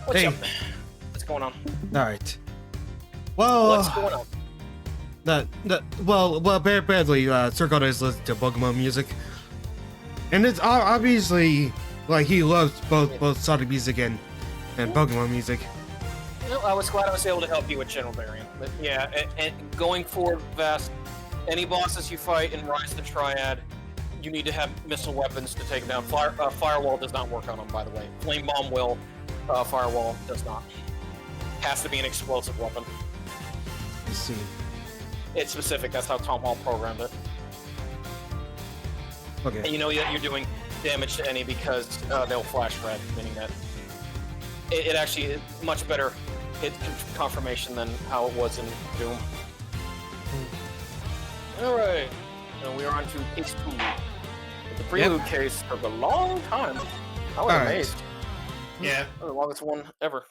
What's Hey. up? What's going on? Alright. Well, What's going on? apparently, Circle is listening to Pokemon music. And it's obviously, like, he loves both Sonic music and Pokemon music. No, I was glad I was able to help you with General Variant. But yeah, and going forward, Vast, any bosses you fight in Rise the Triad, you need to have missile weapons to take them down. Firewall does not work on them, by the way. Flame Bomb will, Firewall does not. Has to be an explosive weapon. Let's see. It's specific, that's how Tom Hall programmed it. Okay. And you know that you're doing damage to any because they'll flash red, meaning that it actually is much better hit confirmation than how it was in Doom. Alright, and we are on to case 2. The prelude case took a long time. I was amazed. Yeah. The longest one ever.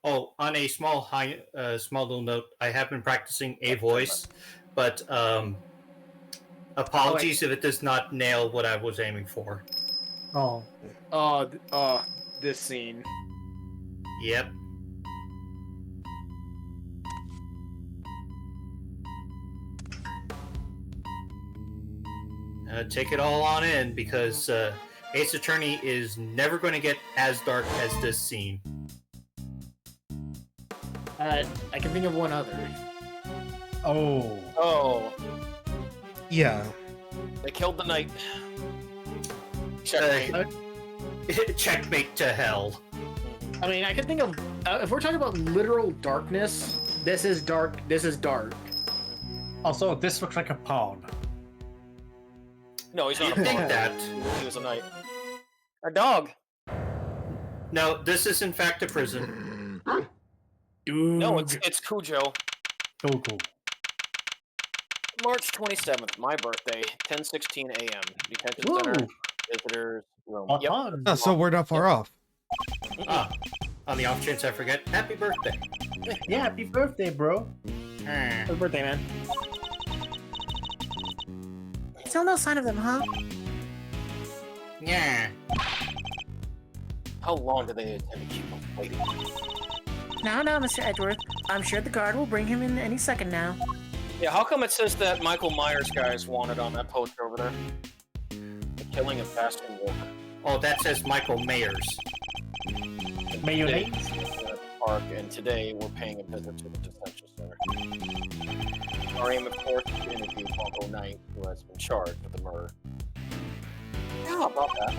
Oh, on a small little note, I have been practicing a voice, but apologies if it does not nail what I was aiming for. Oh. This scene. Yep. Take it all on in, because Ace Attorney is never going to get as dark as this scene. I can think of one other. Oh. Oh, Yeah. they killed the knight. Checkmate. Checkmate to hell. I mean, I can think of if we're talking about literal darkness. This is dark. This is dark. Also, this looks like a pawn. No, he's not You a think pawn. that? He was a knight. A dog. No, this is in fact a prison. Dude. No, it's Cujo. Cool. March 27th, my birthday, 10:16 a.m. Detention Center, visitors room. What Yep. on? Oh, so we're not far off. Ah, on the off chance I forget, happy birthday. Yeah, happy birthday, bro. Happy birthday, man. Still no sign of them, huh? Yeah. How long do they intend to keep him waiting? Now, Mr. Edgeworth. I'm sure the guard will bring him in any second now. Yeah, how come it says that Michael Myers guy is wanted on that poster over there? The killing of Bastion Walker. Oh, that says Michael Mayers. Mayonnaise? At the park, and today we're paying a visit to the detention center. Our aim, of course, is to interview Bongo Knight, who has been charged with the murder. How about that?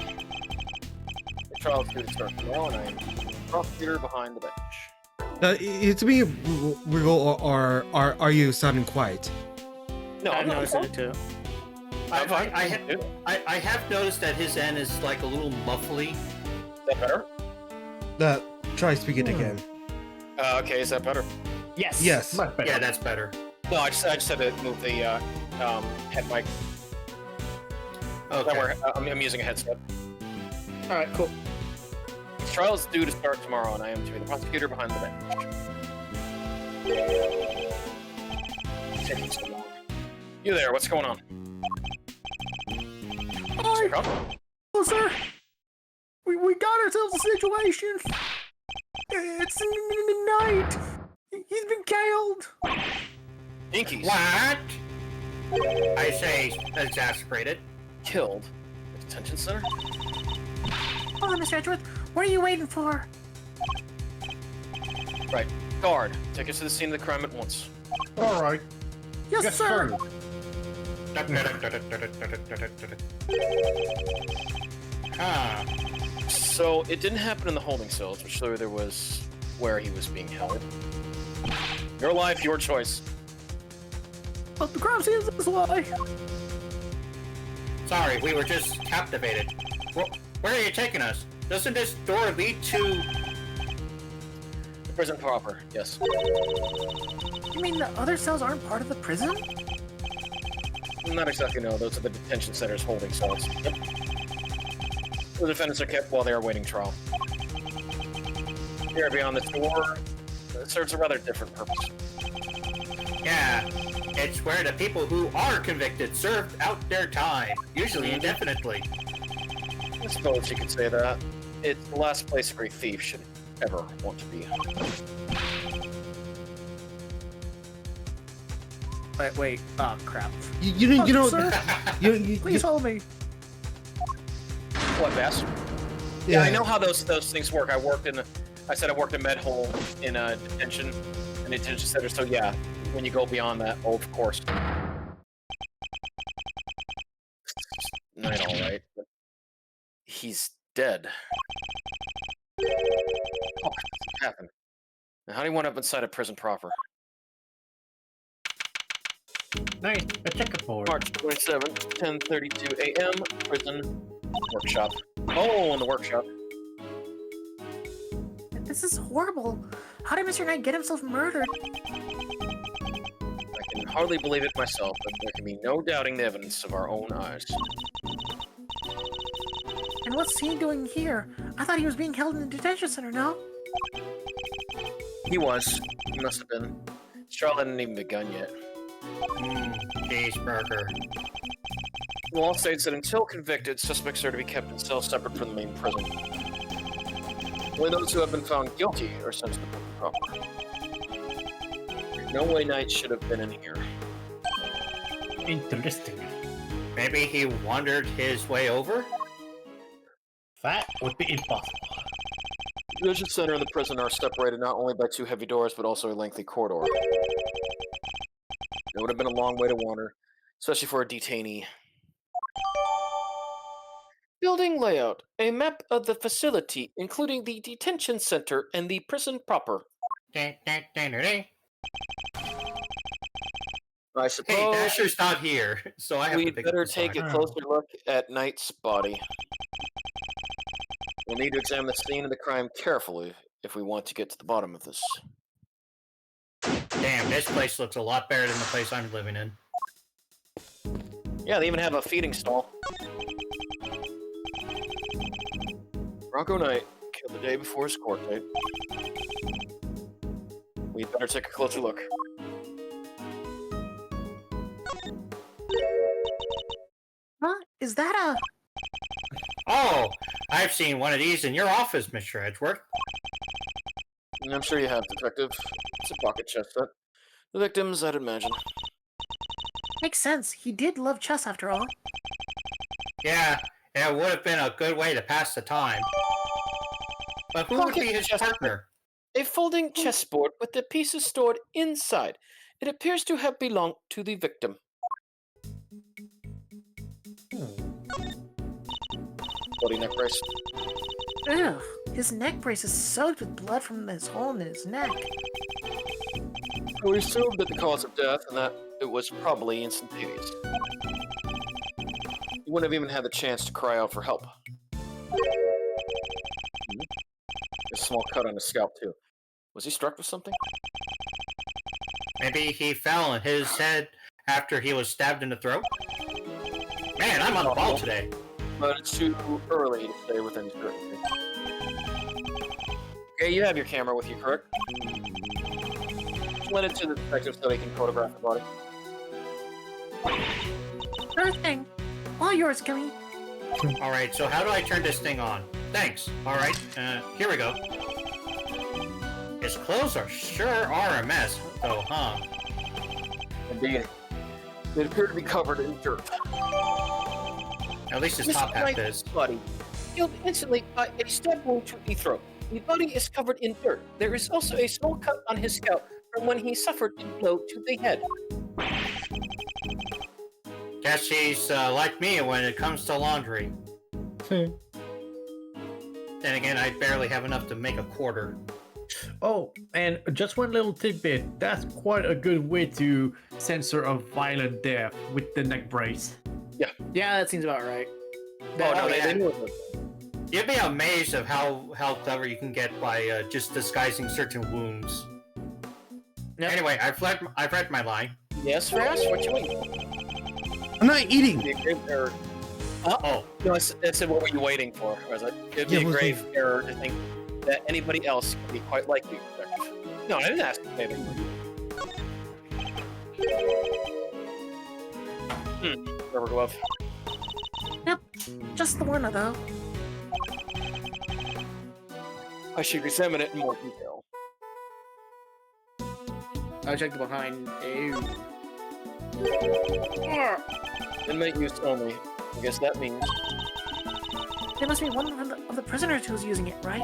The trial is due to start tomorrow, and I am the prosecutor behind the bench. It's me, Rugal, or are you sounding quiet? No, I've I'm not. noticed it too. I have noticed that his end is like a little muffly. Is that better? Try speaking again. Okay, is that better? Yes. Yes. Much better. Yeah, that's better. No, I just had to move the head mic. Okay. I'm using a headset. All right. Cool. The trial is due to start tomorrow, and I am to be the prosecutor behind the bench. It's taking so long. You there? What's going on? Hi. Oh, sir. We got ourselves a situation. It's the night. He's been killed. Inkies What? I say exasperated. killed. The detention center? Oh, Mr. Edgeworth, what are you waiting for? Right. Guard, take us to the scene of the crime at once. All right. Yes, sir. Ah, So, it didn't happen in the holding cells, which clearly there was where he was being held. Your life, your choice. But the crime scene is this way. sorry, we were just captivated. Where are you taking us? Doesn't this door lead to... The prison proper, yes. You mean the other cells aren't part of the prison? Not exactly, no. Those are the detention center's holding cells. Yep. The defendants are kept while they are awaiting trial. Here beyond this door, it serves a rather different purpose. Yeah, it's where the people who are convicted served out their time, usually indefinitely. I suppose you could say that. It's the last place a great thief should ever want to be. Wait. Oh, crap. You know, Sir, you please hold me. What, Bass? Yeah, I know how those things work. I worked in med hole in a detention center. So yeah, when you go beyond that, oh, of course. Not all right. But he's dead. Oh, what happened? Now, how do you wind up inside a prison proper? Nice. A checkerboard. March 27th, 10:32 a.m. Prison workshop. Oh, in the workshop. This is horrible. How did Mr. Knight get himself murdered? I can hardly believe it myself, but there can be no doubting the evidence of our own eyes. And what's he doing here? I thought he was being held in the detention center, no? He was. He must have been. His trial hadn't even begun yet. Cheeseburger. The law states that until convicted, suspects are to be kept in cells separate from the main prison. Only those who have been found guilty are sent to the prison proper. There's no way Knight should have been in here. Interesting. Maybe he wandered his way over? That would be impossible. The detention center and the prison are separated not only by two heavy doors, but also a lengthy corridor. It would have been a long way to wander, especially for a detainee. Building layout. A map of the facility, including the detention center and the prison proper. I Hey, suppose Dasher's not here, so I have to we'd pick better up the take a slack. closer look at Knight's body. We'll need to examine the scene of the crime carefully if we want to get to the bottom of this. Damn, this place looks a lot better than the place I'm living in. Yeah, they even have a feeding stall. Bronco Knight killed the day before his court date. We'd better take a closer look. Huh? Is that a... Oh, I've seen one of these in your office, Mr. Edgeworth. I'm sure you have, Detective. It's a pocket chess set. The victims, I'd imagine. Makes sense. He did love chess after all. Yeah, it would have been a good way to pass the time. But who would be his partner? A folding chessboard with the pieces stored inside. It appears to have belonged to the victim. Bloody neck brace. Ugh. His neck brace is soaked with blood from this hole in his neck. We assumed that the cause of death and that it was probably instantaneous. He wouldn't have even had the chance to cry out for help. A small cut on his scalp, too. Was he struck with something? Maybe he fell on his head after he was stabbed in the throat? Man, I'm on the ball today. But it's too early to say with any certainty. Okay, you have your camera with you, correct? Lend it to the detective so they can photograph the body. Sure thing. All yours, Gummy. Alright, so how do I turn this thing on? Thanks. Alright, here we go. His clothes sure are a mess, though, huh? Indeed. They appear to be covered in dirt. At least his top half is. Body killed instantly by a stab wound to the throat. The body is covered in dirt. There is also a small cut on his scalp from when he suffered a blow to the head. Guess he's like me when it comes to laundry. Then again, I barely have enough to make a quarter. Oh, and just one little tidbit. That's quite a good way to censor a violent death with the neck brace. Yeah, that seems about right. Oh, no, yeah. they knew it was. You'd be amazed of how clever you can get by just disguising certain wounds. Yep. Anyway, I've read my line. Yes, Fast? What you waiting? I'm not eating. It'd be a grave error. Oh, No, I said, what were you waiting for? I was like, it'd be Yeah, a what's grave error to think that anybody else could be quite like you. No, I didn't ask you anything. Rubber glove. Just the one, though. I should examine it in more detail. I checked the behind. Ew. Inmate use only. I guess that means... There must be one of the prisoners who's using it, right?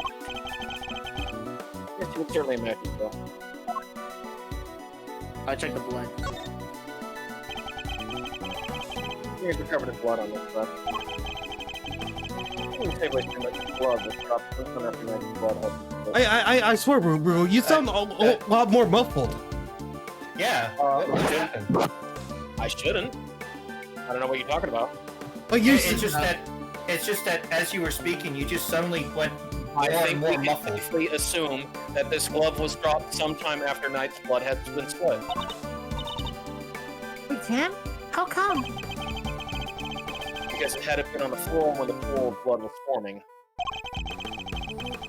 Yes, you would certainly imagine so. I checked the blood. You're covered in blood on this stuff. You can save like too much blood, but stop after nice blood. I swear, Rugal, you sound a lot more muffled. Yeah. What happened? I shouldn't. I don't know what you're talking about. Like you. It's just that as you were speaking, you just suddenly went I more think and we more can muffled. safely assume that this glove was dropped sometime after Knight's blood has been split. We can? How come? Because it had been on the floor when the pool of blood was forming.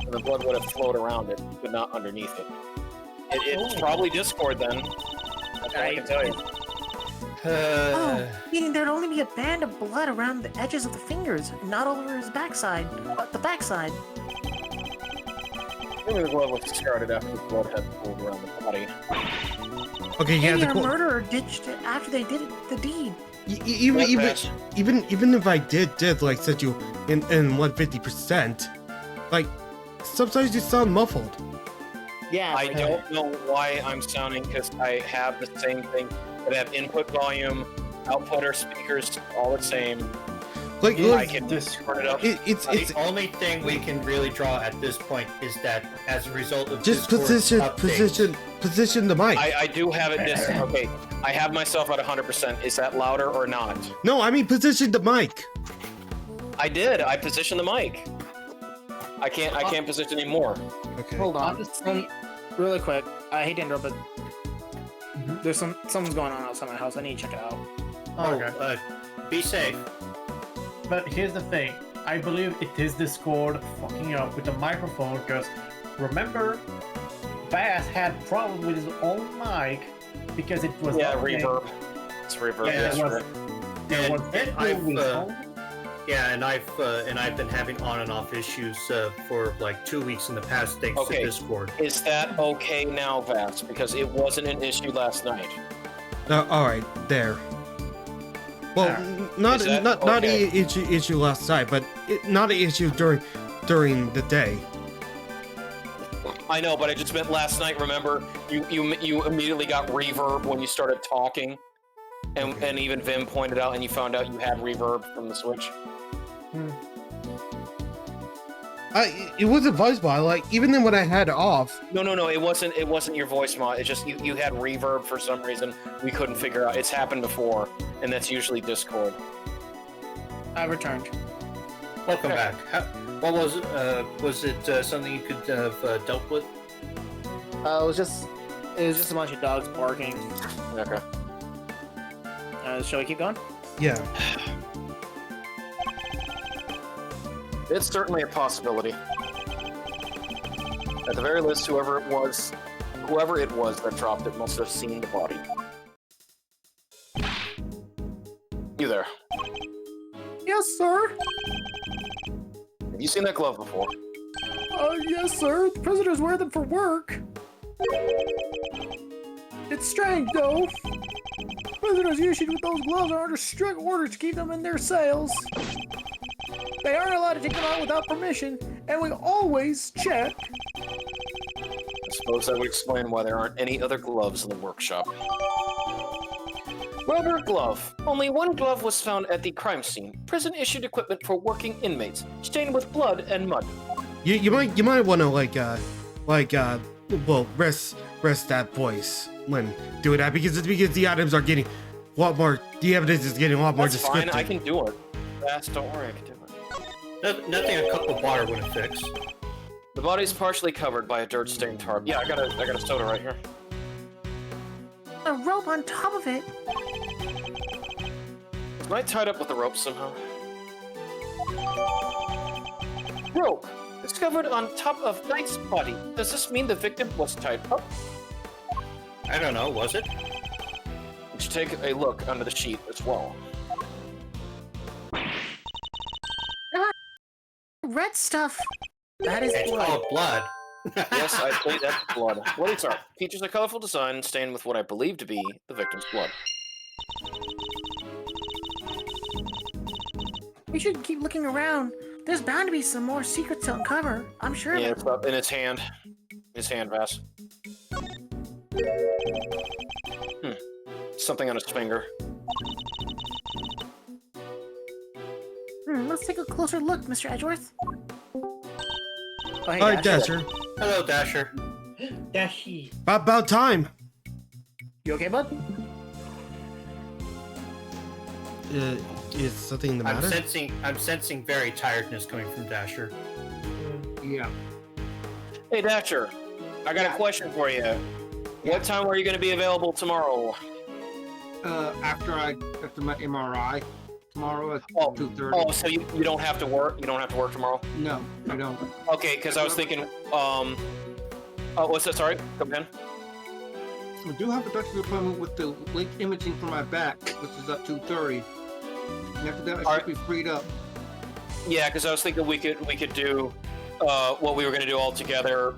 And the blood would have flowed around it, but not underneath it. It's probably Discord then. That's all I can tell you. Oh, meaning there'd only be a band of blood around the edges of the fingers, not all over his backside, but the backside. Maybe the glove was discarded after the blood had pooled around the body. Okay, yeah. Maybe The our murderer ditched it after they did the deed. Even if I did like set you in 150%, like sometimes you sound muffled. Yeah. I don't know why I'm sounding, because I have the same thing. I have input volume, output or speakers, all the same. Like I can just turn it up. it's The only thing we can really draw at this point is that as a result of just Discord's updates, position the mic. I do have it this okay. I have myself at 100%. Is that louder or not? No, I mean position the mic. I did. I positioned the mic. I can't position anymore. Okay. Hold on. Really quick. I hate to interrupt, but there's something's going on outside my house. I need to check it out. be safe. But here's the thing. I believe it is Discord fucking up with the microphone because remember, Bass had problem with his own mic because it was not reverb. It's reverb. Yeah, That's and I've been having on and off issues for like 2 weeks in the past thanks to Discord. Is that okay now, Vass? Because it wasn't an issue last night. All right, there. Well, not an issue last night, but not an issue during the day. I know, but I just meant last night. Remember, you immediately got reverb when you started talking, and even Vim pointed out, and you found out you had reverb from the Switch. It wasn't voice mod. Like even then when I had it off. No, it wasn't your voice mod. It's just you had reverb for some reason. We couldn't figure out. It's happened before, and that's usually Discord. I returned. Welcome back. What was it? Was it something you could have dealt with? It was just a bunch of dogs barking. Okay. Shall we keep going? Yeah. It's certainly a possibility. At the very least, whoever it was that dropped it must have seen the body. You there? Yes, sir. Have you seen that glove before? Yes, sir. The prisoners wear them for work. It's strange, though. Prisoners issued with those gloves are under strict orders to keep them in their cells. They aren't allowed to take them out without permission, and we always check. I suppose that would explain why there aren't any other gloves in the workshop. Rubber glove. Only one glove was found at the crime scene. Prison-issued equipment for working inmates, stained with blood and mud. You might want to rest that voice when doing that because the items are getting a lot more. The evidence is getting a lot more That's descriptive. fine. I can do it. Don't worry, I can do it. Nothing a cup of water wouldn't fix. The body's partially covered by a dirt-stained tarp. Yeah, I got a soda right here. A rope on top of it. Am I tied up with the rope somehow? Rope! Discovered on top of Knight's body. Does this mean the victim was tied up? I don't know, was it? We should take a look under the sheet as well. Red stuff. That is It's blood. called blood. Yes, I believe that's blood. What are features a colorful design stained with what I believe to be the victim's blood. We should keep looking around. There's bound to be some more secrets to uncover. I'm sure of Yeah, it. it's up in its hand. His hand, Vass. Something on his finger. Let's take a closer look, Mr. Edgeworth. Oh, hey, Alright, Dasher. Dasher. Hello, Dasher. Dashi. About time. You okay, bud? Is something the matter? I'm sensing very tiredness coming from Dasher. Yeah. Hey, Dasher. I got a question for you. What time are you going to be available tomorrow? After my MRI tomorrow at Oh, 2:30. Oh, so you don't have to work? You don't have to work tomorrow? No, I don't. Okay, because I was thinking, oh, what's that? Sorry, come again. I do have a doctor's appointment with the link imaging for my back, which is at 2:30. And after that, I should be freed up. Yeah, because I was thinking we could do what we were going to do all together.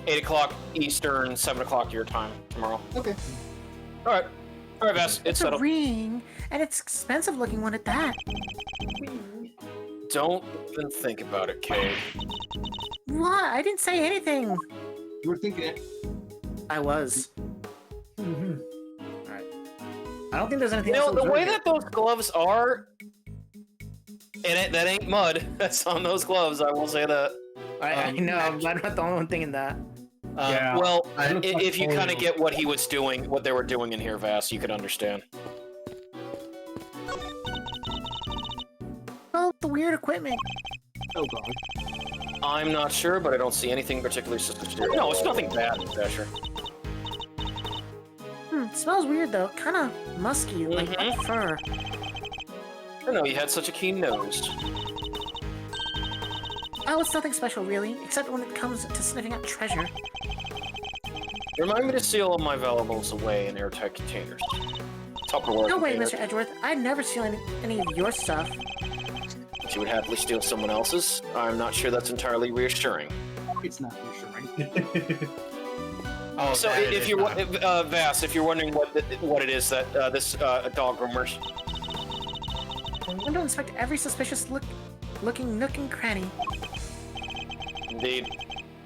8 o'clock Eastern, 7 o'clock your time tomorrow. Okay. All right, Vass, it's It's a settled. ring, and it's expensive looking one at that. Don't even think about it, Kay. What? I didn't say anything. You were thinking it. I was. Mm-hmm. Alright. I don't think there's anything You else. know, to the way observe that those gloves are, and that ain't mud that's on those gloves, I will say that. here. I know, I'm not the only one thinking that. Yeah. Well, I- if you kind of get what he was doing, what they were doing in here, Vass, you could understand. Oh, the weird equipment. Oh god. I'm not sure, but I don't see anything particularly suspicious. No, it's nothing bad, Dasher. It smells weird though. Kind of musky, like Mhm. fur. I know you had such a keen nose. Oh, it's nothing special really, except when it comes to sniffing out treasure. Remind me to seal all my valuables away in airtight containers. Tupperware No way, containers. Mr. Edgeworth. I'd never steal any of your stuff. But you would happily steal someone else's? I'm not sure that's entirely reassuring. It's not reassuring. Oh, So that it if is you're not. Vass, if you're wondering what it is that this dog rumors, I'm going to inspect every suspicious looking nook and cranny. indeed,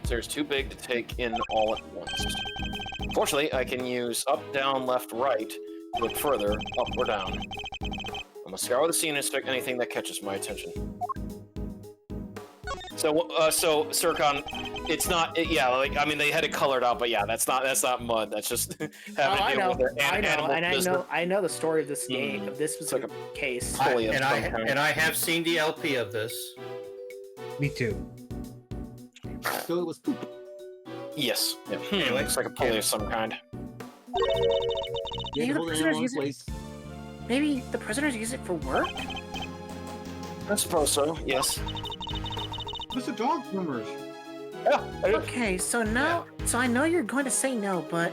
there's too big to take in all at once. Fortunately, I can use up, down, left, right to look further, up or down. I must scour the scene and inspect anything that catches my attention. So, Sircon, it's not. Yeah, like I mean, they had it colored out, but yeah, that's not mud. That's just having I to deal know, with their I know, animal and business. I know the story of this game, of this It's like specific case. Fully of some kind. And I have seen the LP of this. Me too. So it was poop. Yes. Yeah. Anyway, Looks like a pulley of some kind. You Maybe had to the hold it in prisoners one use it. place. Maybe the prisoners use it for work? I suppose so. Yes. What's the dog rumors? Yeah. I do. Okay, so now, so I know you're going to say no, but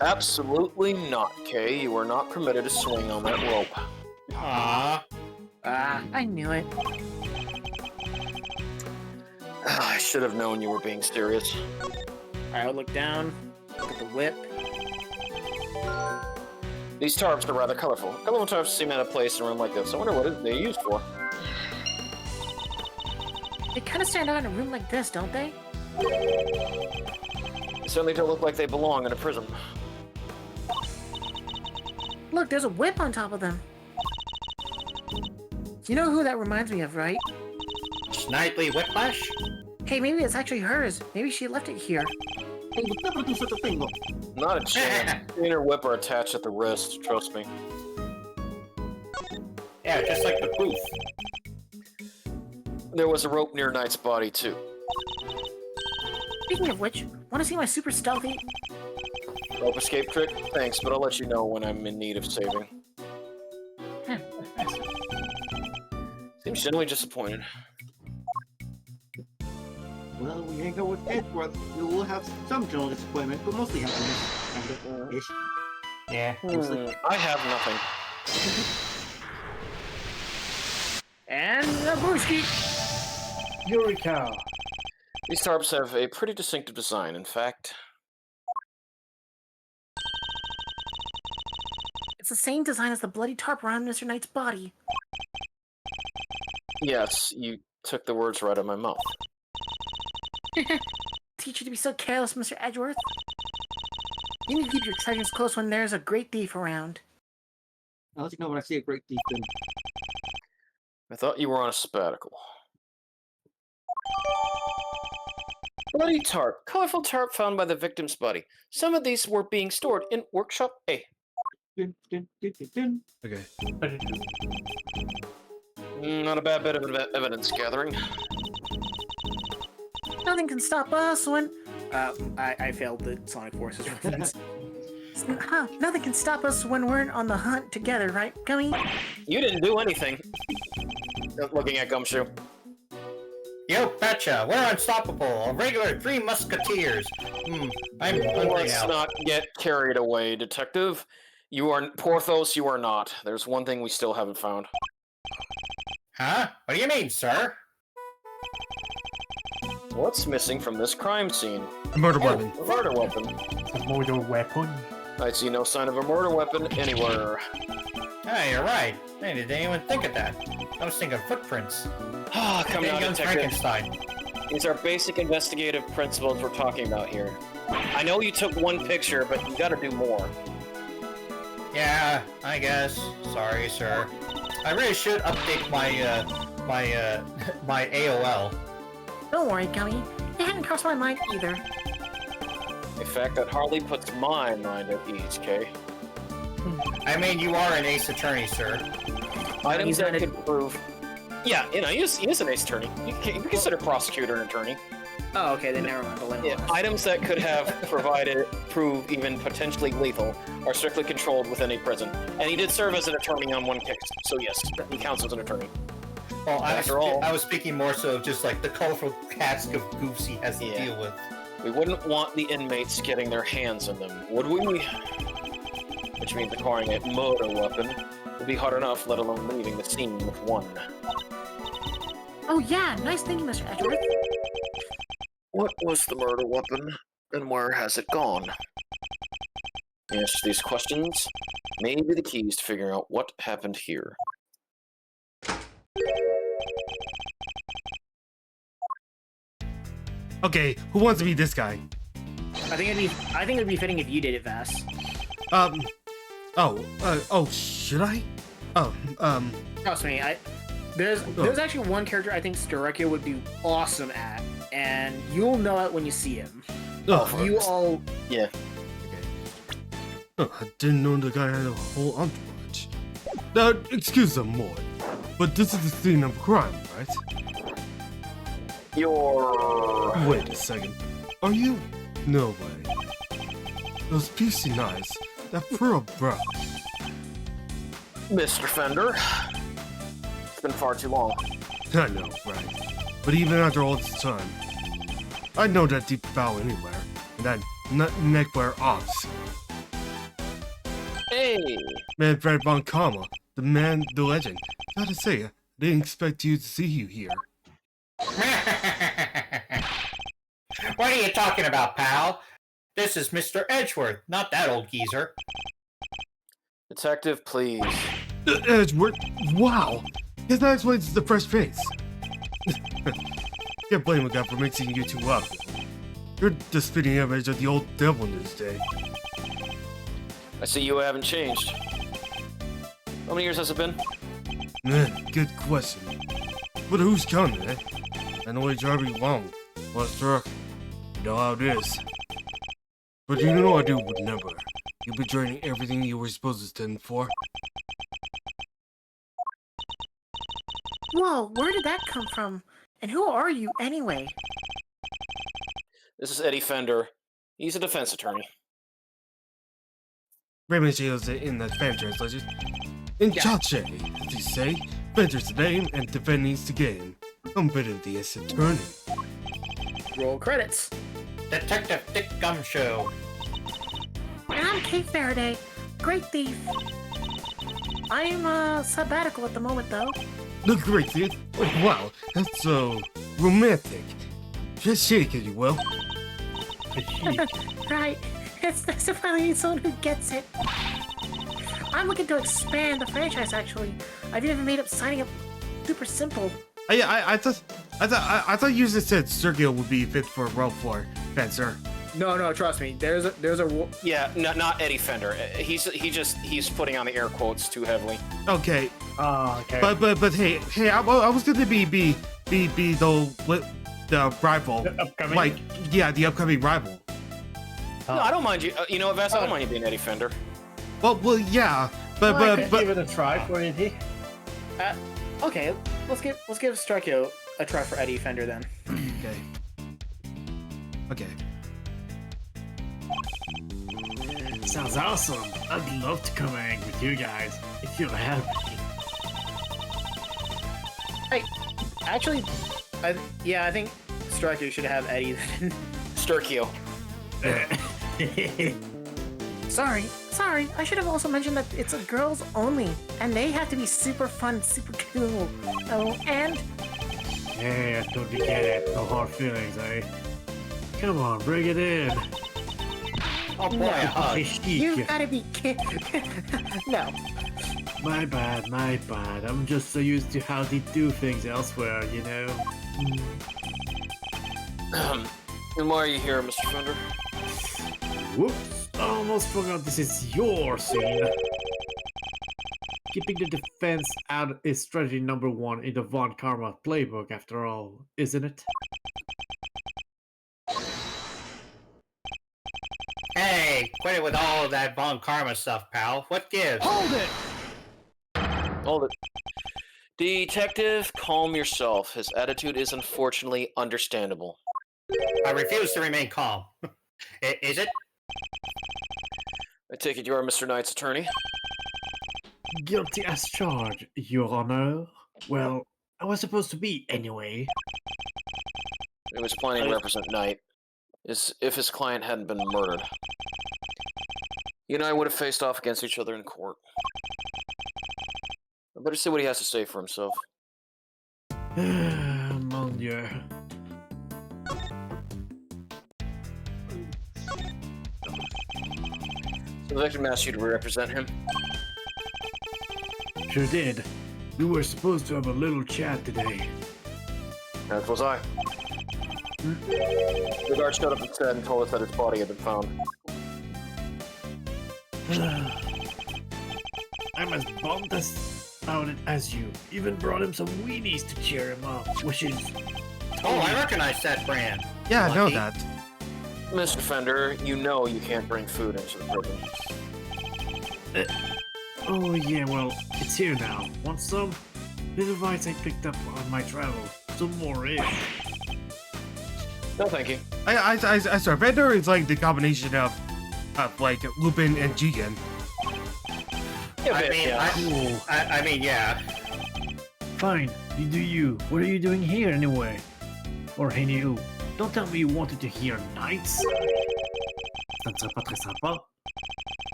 Absolutely not, Kay. You are not permitted to swing on that rope. Ah, I knew it. I should have known you were being serious. Alright, I'll look down, look at the whip. These tarps are rather colorful. Colorful tarps seem out of place in a room like this. I wonder what they're used for. They kind of stand out in a room like this, don't they? They certainly don't look like they belong in a prison. Look, there's a whip on top of them. You know who that reminds me of, right? Snidely Whiplash? Hey, maybe it's actually hers. Maybe she left it here. They would never do such a thing, though. Not a chance. Chain or whip are attached at the wrist, trust me. Yeah, just like the proof. There was a rope near Knight's body, too. Speaking of which, want to see my super stealthy? Rope escape trick? Thanks, but I'll let you know when I'm in need of saving. Seems genuinely disappointed. Well, we hang out with Edgeworth. We will have some general disappointment, but mostly happiness. Kind of ish. Yeah. I have nothing. And a brewski! Eureka! These tarps have a pretty distinctive design, in fact. It's the same design as the bloody tarp around Mr. Knight's body. Yes, you took the words right out of my mouth. Teach you to be so careless, Mr. Edgeworth. You need to keep your excitements close when there's a great thief around. I'll let you know when I see a great thief. Then. I thought you were on a sabbatical. Bloody tarp. Colorful tarp found by the victim's body. Some of these were being stored in Workshop A. Dun, dun, dun, dun, dun. Okay. Not a bad bit of evidence gathering. Nothing can stop us when... I failed the Sonic Forces reference. Nothing can stop us when we're on the hunt together, right, Gummy? You didn't do anything. Looking at Gumshoe. You betcha, we're unstoppable. A regular 3 musketeers. I'm hungry Let's now. not get carried away, Detective. You are Porthos. You are not. There's one thing we still haven't found. Huh? What do you mean, sir? What's missing from this crime scene? A murder weapon. A murder weapon. A murder weapon. I see no sign of a murder weapon anywhere. Hey, you're right. I didn't even think of that. I was thinking footprints. Ah, come on, Young Detective. Frankenstein. These are basic investigative principles we're talking about here. I know you took one picture, but you gotta do more. Yeah, I guess. Sorry, sir. I really should update my my AOL. Don't worry, Gummy. It hadn't crossed my mind either. A fact that hardly puts my mind at ease, Kay. I mean, you are an ace attorney, sir. Items he's that not a- could prove... Yeah, he is an ace attorney. You can consider prosecutor an attorney. Oh, okay, then never mind. But Yeah, items that could have prove even potentially lethal are strictly controlled within a prison. And he did serve as an attorney on one case, so yes, he counts as an attorney. Well, After all- I was speaking more so of just like the colorful cask of goofs he has to Yeah. deal with. We wouldn't want the inmates getting their hands on them, would we? Which means acquiring a murder weapon would be hard enough, let alone leaving the scene with one. Oh yeah, nice thinking, Mr. Edgeworth. What was the murder weapon, and where has it gone? Answers to these questions may be the keys to figuring out what happened here. Okay, who wants to be this guy? I think it'd be fitting if you did it, Vass. Should I? Trust me, there's actually one character I think Starekia would be awesome at, and you'll know it when you see him. You all... Yeah. I didn't know the guy had a whole entourage. Excuse the more, but this is the scene of a crime, right? Wait a second. Are you? No way. Those PC knives, that pearl bro. Mr. Fender. It's been far too long. I know, right? But even after all this time, I know that deep bow anywhere, and that neckwear ops. Hey! Manfred von Kama, the man, the legend. Gotta say, I didn't expect you to see you here. What are you talking about, pal? This is Mr. Edgeworth, not that old geezer. Detective, please. Edgeworth, wow! His that explains the fresh face. Can't blame a guy for mixing you two up. You're the spitting image of the old devil in this day. I see you haven't changed. How many years has it been? Good question. But who's counting, eh? I know it's already long. Well, struck. You know how it is. But you know I do would never. You betraying everything you were supposed to stand for. Whoa, where did that come from? And who are you, anyway? This is Eddie Fender. He's a defense attorney. Raymond Shields in the fan translation. In Chache, as you say, Fender's the name and defending's the game. I'm better than the attorney. Roll credits. Detective Dick Gumshoe. And I'm Kate Faraday, great thief. I'm sabbatical at the moment, though. Look great, dude. Wow, that's so romantic. Just shake, if you will. Right. It's definitely someone who gets it. I'm looking to expand the franchise. Actually, I've even made up signing up super simple. I thought you just said Sergio would be fit for a role for Fencer. No, trust me. There's a Yeah, not Eddie Fender. He's putting on the air quotes too heavily. Okay. Oh, okay. But hey, I was gonna be the rival. The upcoming? Like, yeah, the upcoming rival. No, I don't mind you. You know what, Vess? I don't mind you being Eddie Fender. Well, yeah, but give it a try for Eddie. okay. Let's give Strikio a try for Eddie Fender then. Okay. Sounds awesome. I'd love to come hang with you guys if you'll have me. Hey, actually, I think Strikio should have Eddie then. Sturkio. Sorry. I should have also mentioned that it's a girls only, and they have to be super fun, super cool. Oh, and Hey, I totally get it. No hard feelings, eh? Come on, bring it in. Oh boy, a hug. you gotta be kidding. No. My bad. I'm just so used to how they do things elsewhere, you know? And why are you here, Mr. Fender? Whoops, I almost forgot this is your scene. Keeping the defense out is strategy number 1 in the Von Karma playbook, after all, isn't it? Hey, quit it with all of that Von Karma stuff, pal. What gives? Hold it. Detective, calm yourself. His attitude is unfortunately understandable. I refuse to remain calm. Is it? I take it you are Mr. Knight's attorney? Guilty as charged, Your Honor. Well, I was supposed to be anyway. He was planning to represent Knight. If his client hadn't been murdered. You and I would have faced off against each other in court. I better see what he has to say for himself. Mon Dieu. So the victim asked you to represent him? Sure did. We were supposed to have a little chat today. As was I. The guard showed up instead and told us that his body had been found. I'm as bummed about it as you. Even brought him some weenies to cheer him up, which is... Oh, I recognize that brand. Yeah, I know Lucky. that. Mr. Fender, you know you can't bring food into the prison. Oh yeah, well, it's here now. Want some? Little bites I picked up on my travel. Some more in. No, thank you. I swear, Fender is like the combination of like Lupin and Jigen. I mean, yeah. Fine, you do you. What are you doing here anyway? Or hey you, don't tell me you wanted to hear Knights. Ça ne serait pas très sympa.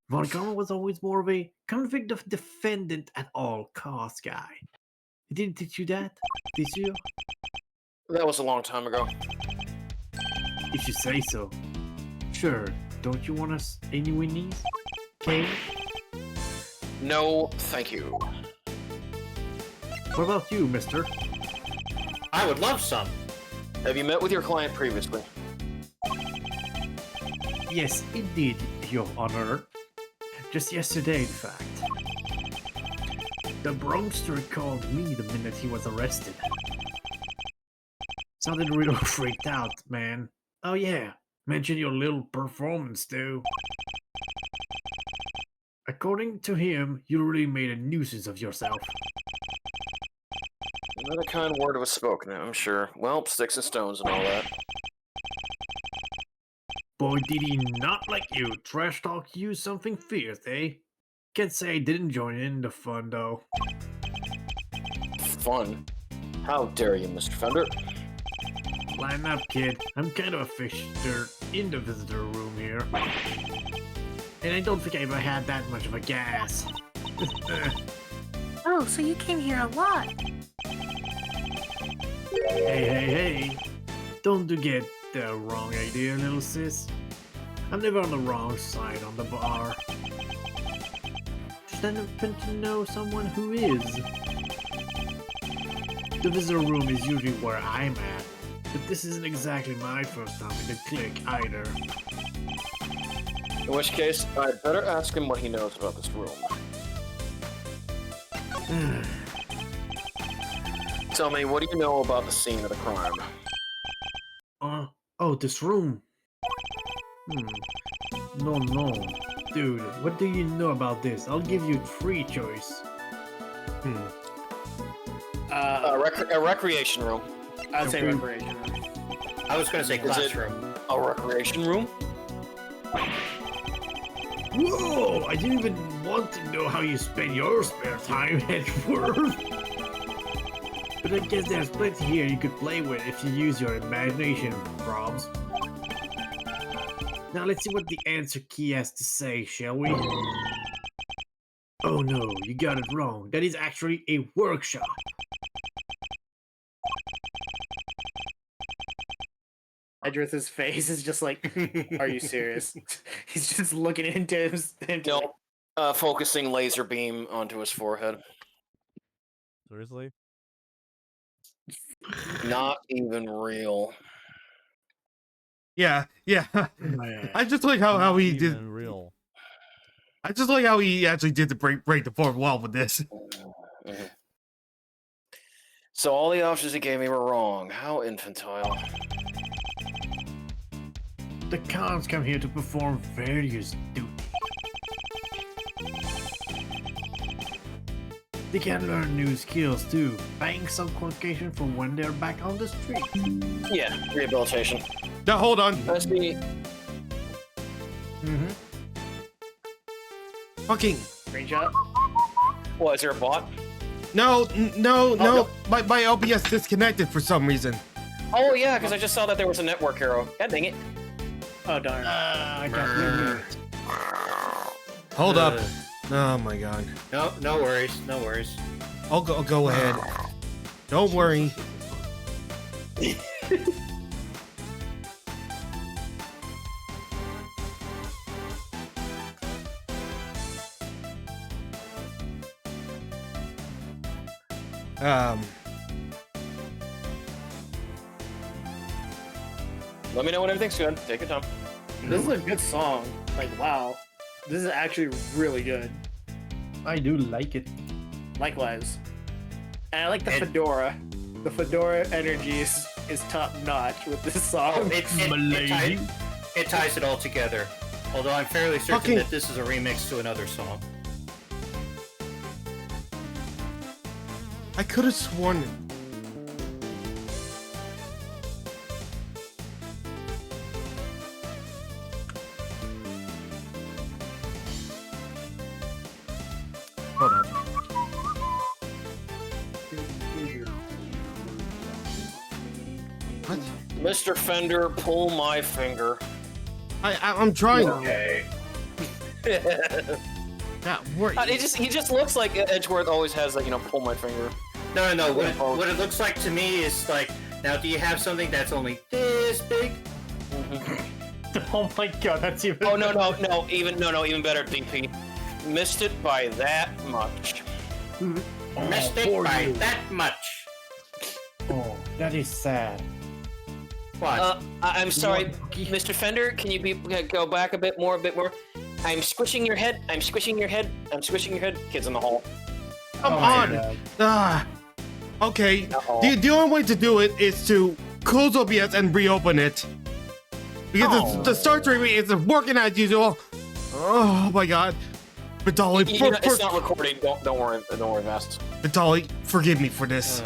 Von Karma was always more of a convict of defendant at all costs guy. He didn't teach you that, did you? That was a long time ago. If you say so. Sure, don't you want us any winnies? Okay. No, thank you. What about you, mister? I would love some. Have you met with your client previously? Yes, indeed, Your Honor. Just yesterday, in fact. The Bronxter called me the minute he was arrested. Sounded real freaked out, man. Oh yeah, mention your little performance, too. According to him, you really made a nuisance of yourself. Another kind word was spoken, I'm sure. Well, sticks and stones and all that. Boy, did he not like you trash talk you something fierce, eh? Can't say I didn't join in the fun, though. Fun? How dare you, Mr. Fender? Line up, kid. I'm kind of a fixture in the visitor room here. And I don't think I ever had that much of a gas. Oh, so you came here a lot. Hey. Don't you get the wrong idea, little sis. I'm never on the wrong side on the bar. Just happen to know someone who is. The visitor room is usually where I'm at, but this isn't exactly my first time in the clique either. In which case, I'd better ask him what he knows about this room. Tell me, what do you know about the scene of the crime? Oh, this room. No. Dude, what do you know about this? I'll give you 3 choice. A recreation room. I'd say recreation room. I was gonna say classroom. A recreation room? Whoa! I didn't even want to know how you spend your spare time at work. But I guess there's plenty here you could play with if you use your imagination, Probs. Now let's see what the answer key has to say, shall we? Oh no, you got it wrong. That is actually a workshop. Edrith's face is just like, are you serious? He's just looking into his. Focusing laser beam onto his forehead. Seriously? Not even real. Yeah. I just like how he did. Real. I just like how he actually did the break the fourth wall with this. So all the options he gave me were wrong. How infantile. The cons come here to perform various duties. They can learn new skills too, buying some qualification for when they're back on the street. Yeah, rehabilitation. Now hold on. Let's be Fucking. Screenshot? What, is there a bot? No. no. My OBS disconnected for some reason. Oh yeah, because I just saw that there was a network arrow. God dang it. Oh darn. I got Hold up. Oh my god. No worries. I'll go ahead. Don't worry. Let me know when everything's good. Take your time. This is a good song. Like, wow. This is actually really good. I do like it. Likewise. And I like the fedora. The fedora energy is top notch with this song. It ties it all together. Although I'm fairly certain that this is a remix to another song. I could have sworn. Hold on. What? Mr. Fender, pull my finger. I'm trying. Okay. That work. He just looks like Edgeworth always has that, pull my finger. No. What it looks like to me is like, now do you have something that's only this big? Oh my god, that's even. Oh no, even better, DP. Missed it by that much. Missed it by that much. Oh, that is sad. What? I'm sorry, Mr. Fender. Can you go back a bit more? I'm squishing your head. I'm squishing your head. Kids in the hall. Come on. Okay. The only way to do it is to close OBS and reopen it. Because the start rate is working as usual. Oh my god. Vitali, it's not recording. Don't worry, Vast. Vitali, forgive me for this.